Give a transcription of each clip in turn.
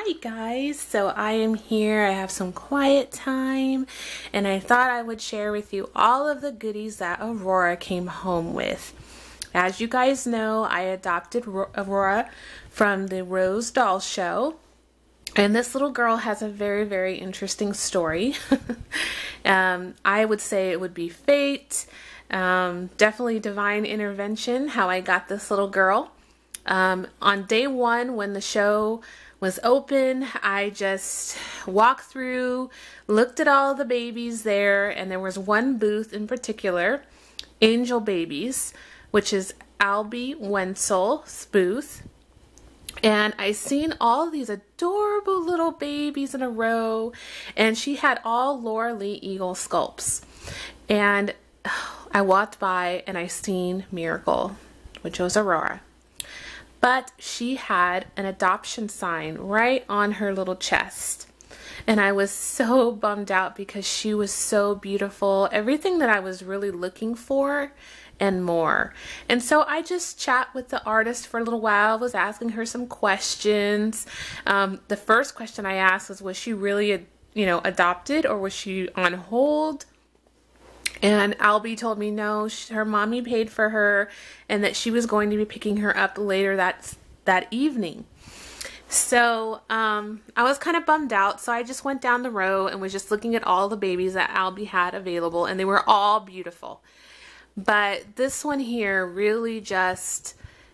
Hi guys, so I am here. I have some quiet time and I thought I would share with you all of the goodies that Aurora came home with. As you guys know, I adopted Aurora from the Rose doll show, and this little girl has a very interesting story. I would say it would be fate, definitely divine intervention, how I got this little girl. On day one, when the show was open, I just walked through, looked at all the babies there, and there was one booth in particular, Angel Babies, which is Albie Wenzel's booth. And I seen all these adorable little babies in a row, and she had all Laura Lee Eagle sculpts. And I walked by and I seen Miracle, which was Aurora. But she had an adoption sign right on her little chest. And I was so bummed out because she was so beautiful. Everything that I was really looking for and more. And so I just chat with the artist for a little while, was asking her some questions. The first question I asked was she really, adopted, or was she on hold? And Albie told me no, her mommy paid for her and that she was going to be picking her up later that evening. So I was kind of bummed out, so I just went down the row and was just looking at all the babies that Albie had available, and they were all beautiful. But this one here really just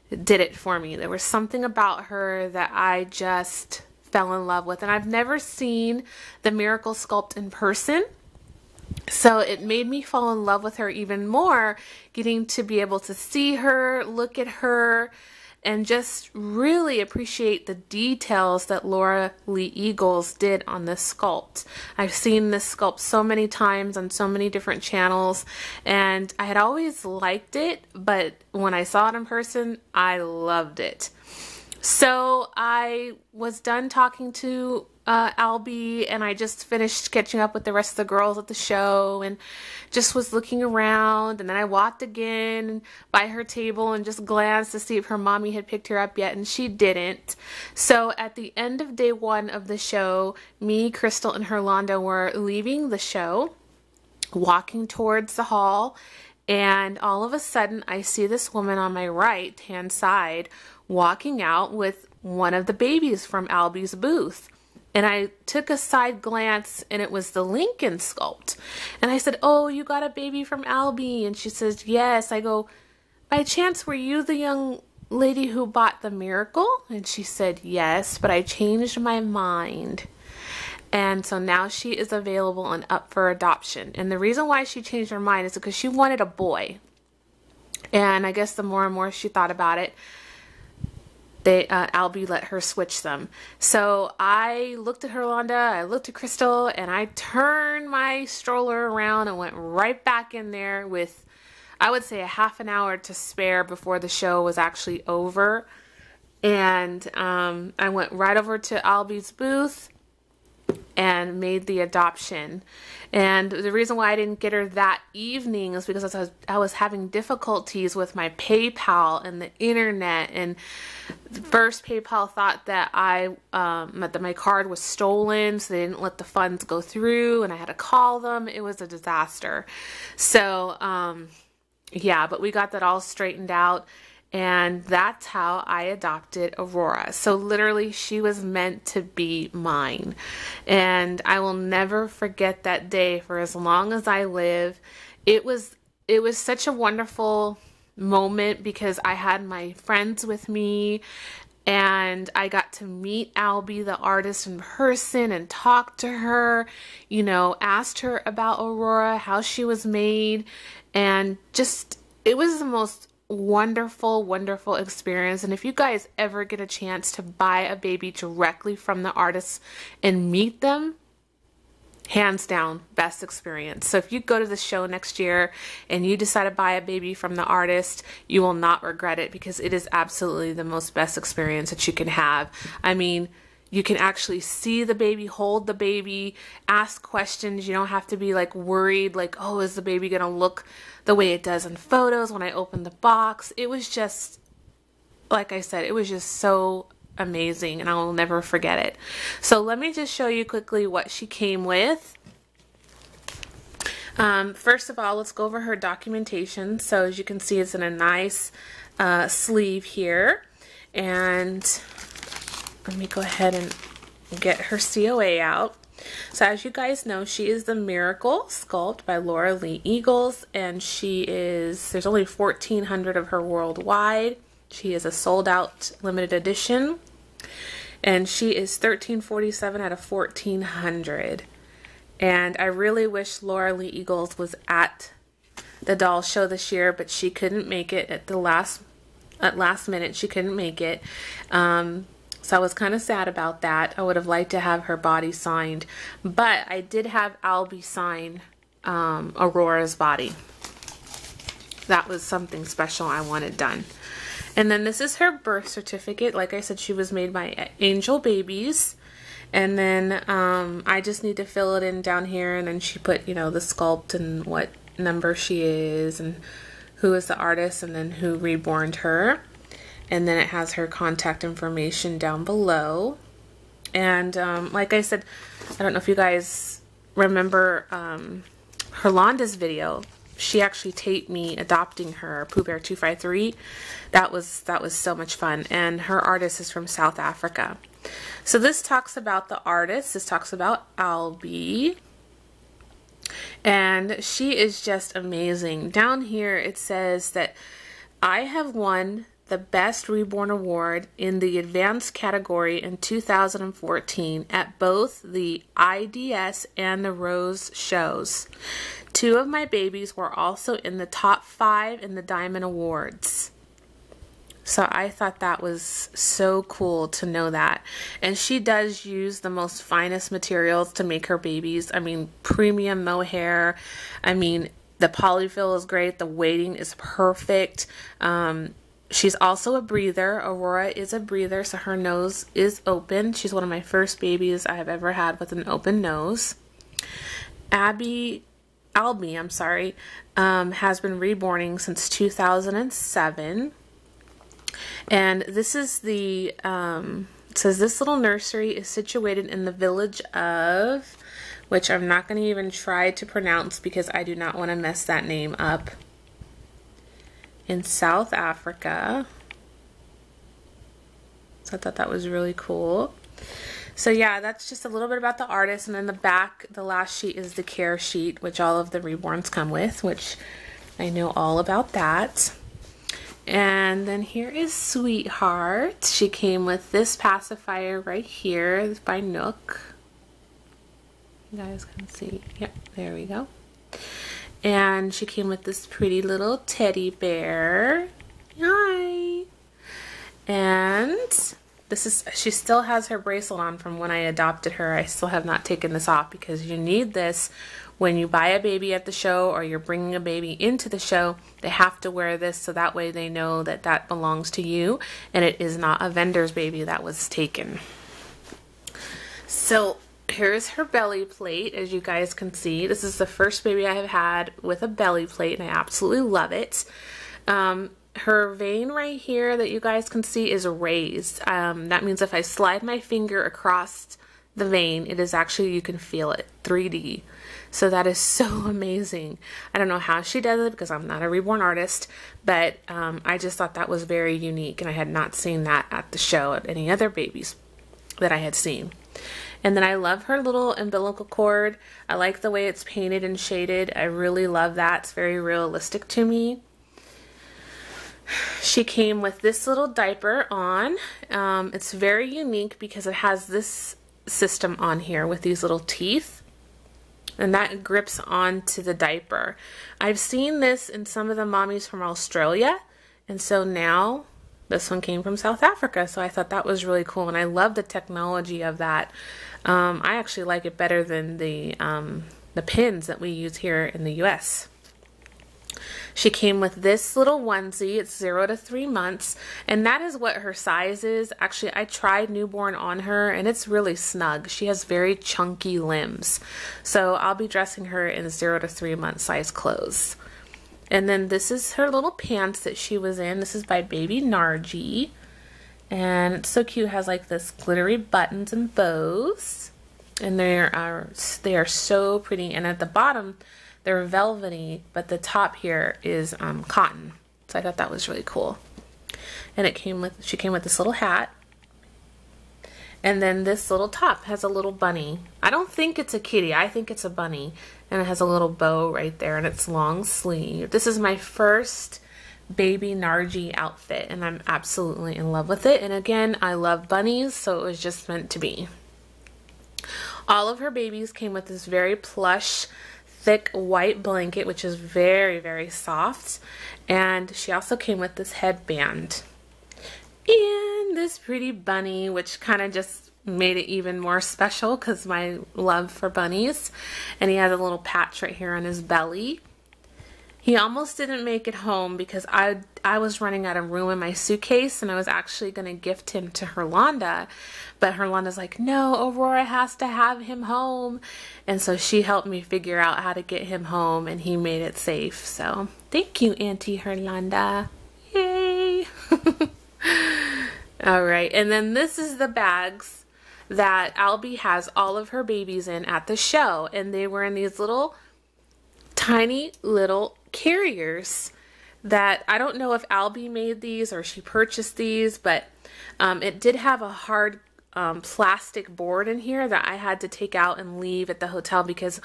did it for me. There was something about her that I just fell in love with, and I've never seen the Miracle sculpt in person. So it made me fall in love with her even more, getting to be able to see her, look at her, and just really appreciate the details that Laura Lee Eagles did on this sculpt. I've seen this sculpt so many times on so many different channels, and I had always liked it, but when I saw it in person, I loved it. So I was done talking to Albie, and I just finished catching up with the rest of the girls at the show and just was looking around, and then I walked again by her table and just glanced to see if her mommy had picked her up yet, and she didn't. So at the end of day one of the show, me, Crystal, and Herlanda were leaving the show, walking towards the hall, and all of a sudden I see this woman on my right hand side walking out with one of the babies from Albie's booth. And I took a side glance, and it was the Lincoln sculpt. And I said, "Oh, you got a baby from Albie?" And she says, "Yes." I go, "By chance, were you the young lady who bought the Miracle?" And she said, "Yes, but I changed my mind." And so now she is available and up for adoption. And the reason why she changed her mind is because she wanted a boy. And I guess the more and more she thought about it, Albie let her switch them. So I looked at Herlanda, I looked at Crystal, and I turned my stroller around and went right back in there with, I would say, a half an hour to spare before the show was actually over. And I went right over to Albie's booth and made the adoption. And the reason why I didn't get her that evening is because I was having difficulties with my PayPal and the internet, and first PayPal thought that that my card was stolen, so they didn't let the funds go through, and I had to call them. It was a disaster. So yeah, but we got that all straightened out. And that's how I adopted Aurora. So literally, she was meant to be mine. And I will never forget that day for as long as I live. It was such a wonderful moment because I had my friends with me, and I got to meet Albie, the artist, in person and talk to her, asked her about Aurora, how she was made, and just, it was the most wonderful experience. And if you guys ever get a chance to buy a baby directly from the artists and meet them, hands down, best experience. So if you go to the show next year and you decide to buy a baby from the artist, you will not regret it, because it is absolutely the most best experience that you can have. I mean, you can actually see the baby, hold the baby, ask questions. You don't have to be like worried, like, oh, is the baby gonna look the way it does in photos when I open the box? It was just, like I said, it was just so amazing, and I will never forget it. So let me just show you quickly what she came with. First of all, let's go over her documentation. So as you can see, it's in a nice sleeve here. And let me go ahead and get her COA out. So as you guys know, she is the Miracle Sculpt by Laura Lee Eagles, and there's only 1,400 of her worldwide. She is a sold out limited edition, and she is $13.47 out of 1,400. And I really wish Laura Lee Eagles was at the doll show this year, but she couldn't make it at last minute. She couldn't make it. So I was kind of sad about that. I would have liked to have her body signed, but I did have Albie sign Aurora's body. That was something special I wanted done. And then this is her birth certificate. Like I said, she was made by Angel Babies. And then I just need to fill it in down here, and then she put, you know, the sculpt and what number she is and who is the artist and then who reborned her. And then it has her contact information down below. And like I said, I don't know if you guys remember Herlanda's video. She actually taped me adopting her, Pooh Bear 253. That was so much fun. And her artist is from South Africa. So this talks about the artist. This talks about Albie. And she is just amazing. Down here it says that I have won the Best Reborn Award in the Advanced category in 2014 at both the IDS and the Rose shows. 2 of my babies were also in the top 5 in the Diamond Awards. So I thought that was so cool to know that. And she does use the most finest materials to make her babies. I mean, premium mohair. I mean, the polyfill is great. The weighting is perfect. She's also a breather. Aurora is a breather, so her nose is open. She's one of my first babies I have ever had with an open nose. Albie, has been reborning since 2007. And this is the, it says this little nursery is situated in the village of, which I'm not going to even try to pronounce because I do not want to mess that name up, in South Africa. So I thought that was really cool. So yeah, that's just a little bit about the artist. And then the back, the last sheet is the care sheet, which all of the reborns come with, which I know all about that. And then here is Sweetheart. She came with this pacifier right here by Nook. You guys can see. Yep, there we go. And she came with this pretty little teddy bear. Hi. And this is, she still has her bracelet on from when I adopted her. I still have not taken this off because you need this when you buy a baby at the show or you're bringing a baby into the show. They have to wear this so that way they know that that belongs to you and it is not a vendor's baby that was taken. So here's her belly plate. As you guys can see, this is the first baby I have had with a belly plate and I absolutely love it. Her vein right here that you guys can see is raised. That means if I slide my finger across the vein, it is actually, you can feel it 3D. So that is so amazing. I don't know how she does it because I'm not a reborn artist, but I just thought that was very unique and I had not seen that at the show at any other babies that I had seen. And then I love her little umbilical cord. I like the way it's painted and shaded. I really love that. It's very realistic to me. She came with this little diaper on. It's very unique because it has this system on here with these little teeth. And that grips onto the diaper. I've seen this in some of the mommies from Australia. And so now this one came from South Africa. So I thought that was really cool. And I love the technology of that. I actually like it better than the pins that we use here in the US. She came with this little onesie. It's 0 to 3 months, and that is what her size is. Actually, I tried newborn on her, and it's really snug. She has very chunky limbs, so I'll be dressing her in 0 to 3 month size clothes. And then this is her little pants that she was in. This is by Baby Nargi, And it's so cute. It has like this glittery buttons and bows. And they are so pretty. And at the bottom, they're velvety, but the top here is cotton. So I thought that was really cool. And she came with this little hat. And then this little top has a little bunny. I don't think it's a kitty. I think it's a bunny. And it has a little bow right there, and it's long sleeve. This is my first baby Nargi outfit, and I'm absolutely in love with it. And again, I love bunnies, so it was just meant to be. All of her babies came with this very plush, thick white blanket, which is very, very soft. And she also came with this headband. And this pretty bunny, which kind of just made it even more special because my love for bunnies. And he has a little patch right here on his belly. He almost didn't make it home because I was running out of room in my suitcase, and I was actually going to gift him to Herlanda. But Herlanda's like, no, Aurora has to have him home. And so she helped me figure out how to get him home, and he made it safe. So thank you, Auntie Herlanda. Yay! All right, and then this is the bags that Albie has all of her babies in at the show, and they were in these little tiny little carriers that I don't know if Albie made these or she purchased these, but it did have a hard plastic board in here that I had to take out and leave at the hotel because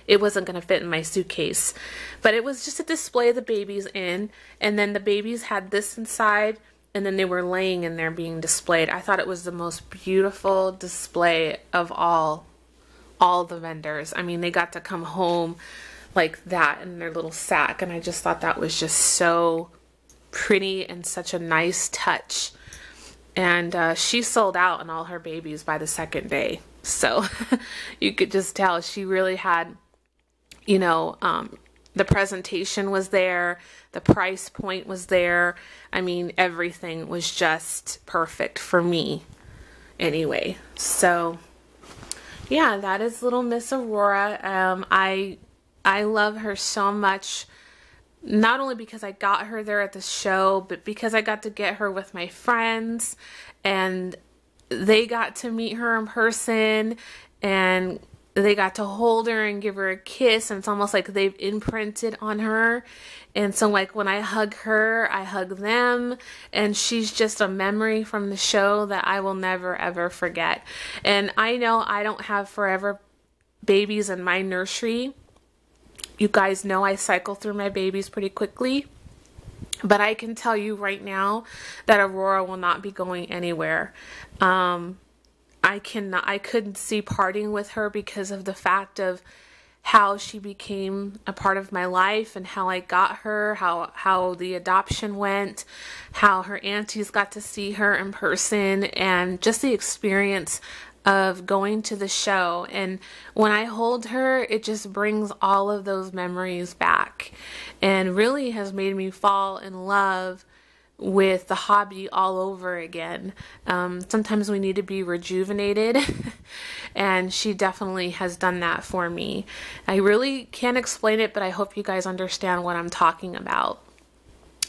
it wasn't going to fit in my suitcase. But it was just to display the babies in, and then the babies had this inside, and then they were laying in there being displayed. I thought it was the most beautiful display of all the vendors. I mean, they got to come home like that in their little sack, and I just thought that was just so pretty and such a nice touch. And she sold out on all her babies by the second day, so you could just tell she really had, you know, the presentation was there, the price point was there. I mean, everything was just perfect for me anyway. So yeah, that is little Miss Aurora. I love her so much, not only because I got her there at the show, but because I got to get her with my friends, and they got to meet her in person, and they got to hold her and give her a kiss, and it's almost like they've imprinted on her. And so like when I hug her, I hug them, and she's just a memory from the show that I will never ever forget. And I know I don't have forever babies in my nursery. You guys know I cycle through my babies pretty quickly, but I can tell you right now that Aurora will not be going anywhere. I couldn't see parting with her because of the fact of how she became a part of my life, and how I got her, how the adoption went, how her aunties got to see her in person, and just the experience of going to the show. And when I hold her, it just brings all of those memories back, and really has made me fall in love with the hobby all over again. Sometimes we need to be rejuvenated and she definitely has done that for me. I really can't explain it, but I hope you guys understand what I'm talking about.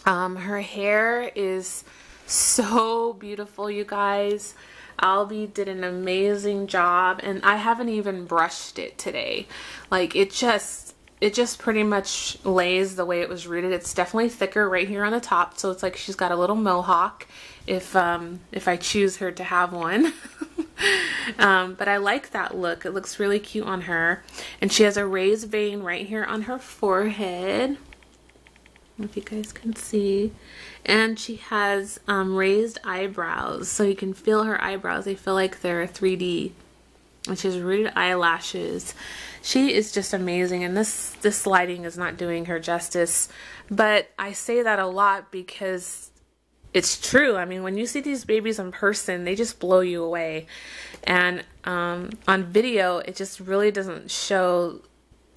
Her hair is so beautiful, you guys. Albie did an amazing job, and I haven't even brushed it today. Like, it just pretty much lays the way it was rooted. It's definitely thicker right here on the top, so it's like she's got a little mohawk if I choose her to have one. But I like that look. It looks really cute on her. And she has a raised vein right here on her forehead. I don't know if you guys can see. And she has raised eyebrows, so you can feel her eyebrows. They feel like they're 3D. And she has rooted eyelashes. She is just amazing, and this lighting is not doing her justice, but I say that a lot because it's true. I mean, when you see these babies in person, they just blow you away, and on video it just really doesn't show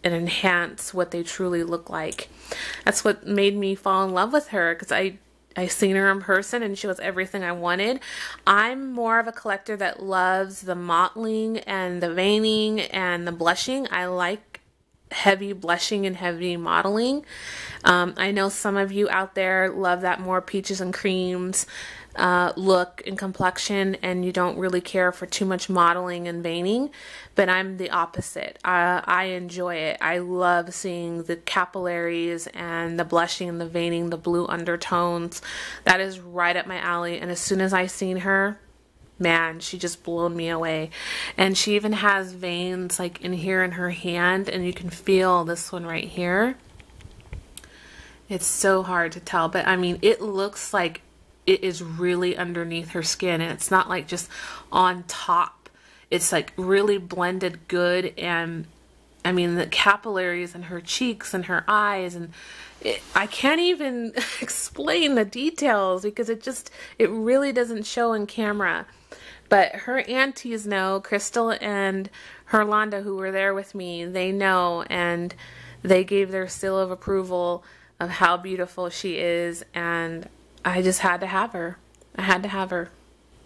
and enhance what they truly look like. That's what made me fall in love with her, because I seen her in person and she was everything I wanted. I'm more of a collector that loves the mottling and the veining and the blushing. I like heavy blushing and heavy modeling. I know some of you out there love that more peaches and creams. look and complexion, and you don't really care for too much modeling and veining, but I'm the opposite. I enjoy it. I love seeing the capillaries and the blushing and the veining, the blue undertones. That is right up my alley, and as soon as I seen her, man, she just blown me away. And she even has veins like in here in her hand, and you can feel this one right here. It's so hard to tell, but I mean, it looks like it is really underneath her skin, and it's not like just on top. It's like really blended good. And I mean, the capillaries in her cheeks and her eyes, and I can't even explain the details because it really doesn't show in camera. But her aunties know, Crystal and Herlanda, who were there with me, they know, and they gave their seal of approval of how beautiful she is, and I just had to have her. I had to have her.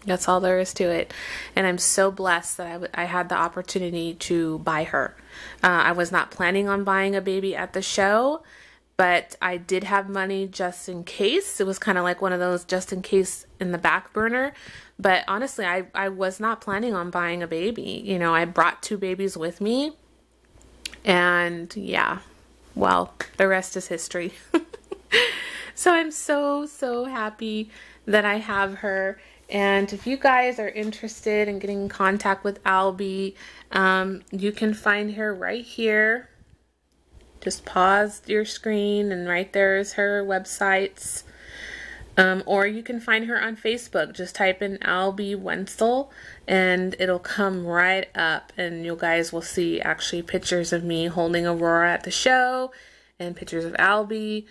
That's all there is to it. And I'm so blessed that I had the opportunity to buy her. I was not planning on buying a baby at the show, but I did have money just in case. It was kind of like one of those just in case in the back burner. But honestly, I was not planning on buying a baby. You know, I brought 2 babies with me. And yeah, well, the rest is history. So I'm so happy that I have her. And if you guys are interested in getting in contact with Albie, you can find her right here. Just pause your screen, and right there is her websites. Or you can find her on Facebook. Just type in Albie Wenzel and it'll come right up, and you guys will see actually pictures of me holding Aurora at the show and pictures of Albie.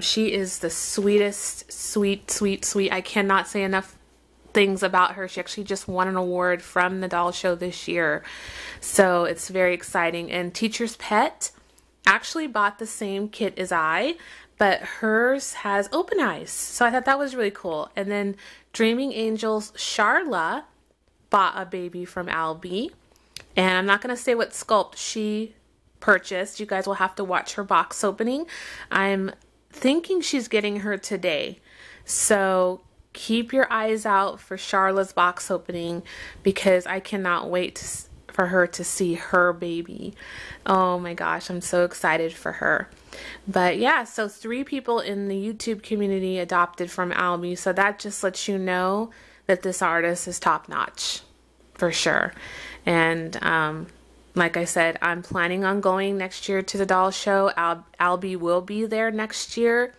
She is the sweetest, sweet. I cannot say enough things about her. She actually just won an award from the doll show this year. So it's very exciting. And Teacher's Pet actually bought the same kit as I, but hers has open eyes. So I thought that was really cool. And then Dreaming Angels Charla bought a baby from Albie. And I'm not going to say what sculpt she purchased. You guys will have to watch her box opening. I'm thinking she's getting her today. So keep your eyes out for Charla's box opening, because I cannot wait for her to see her baby. Oh my gosh, I'm so excited for her. But yeah, so 3 people in the YouTube community adopted from Albie, so that just lets you know that this artist is top notch for sure. And like I said, I'm planning on going next year to the doll show. Albie will be there next year,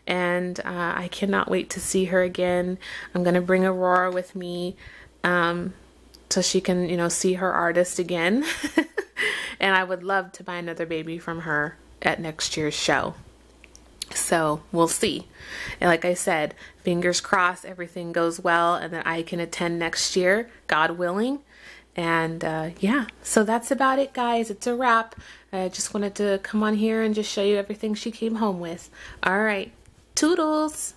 and I cannot wait to see her again. I'm gonna bring Aurora with me so she can, you know, see her artist again. And I would love to buy another baby from her at next year's show. So we'll see. And like I said, fingers crossed everything goes well and that I can attend next year, God willing. And yeah, so that's about it, guys. It's a wrap. I just wanted to come on here and just show you everything she came home with. All right, toodles.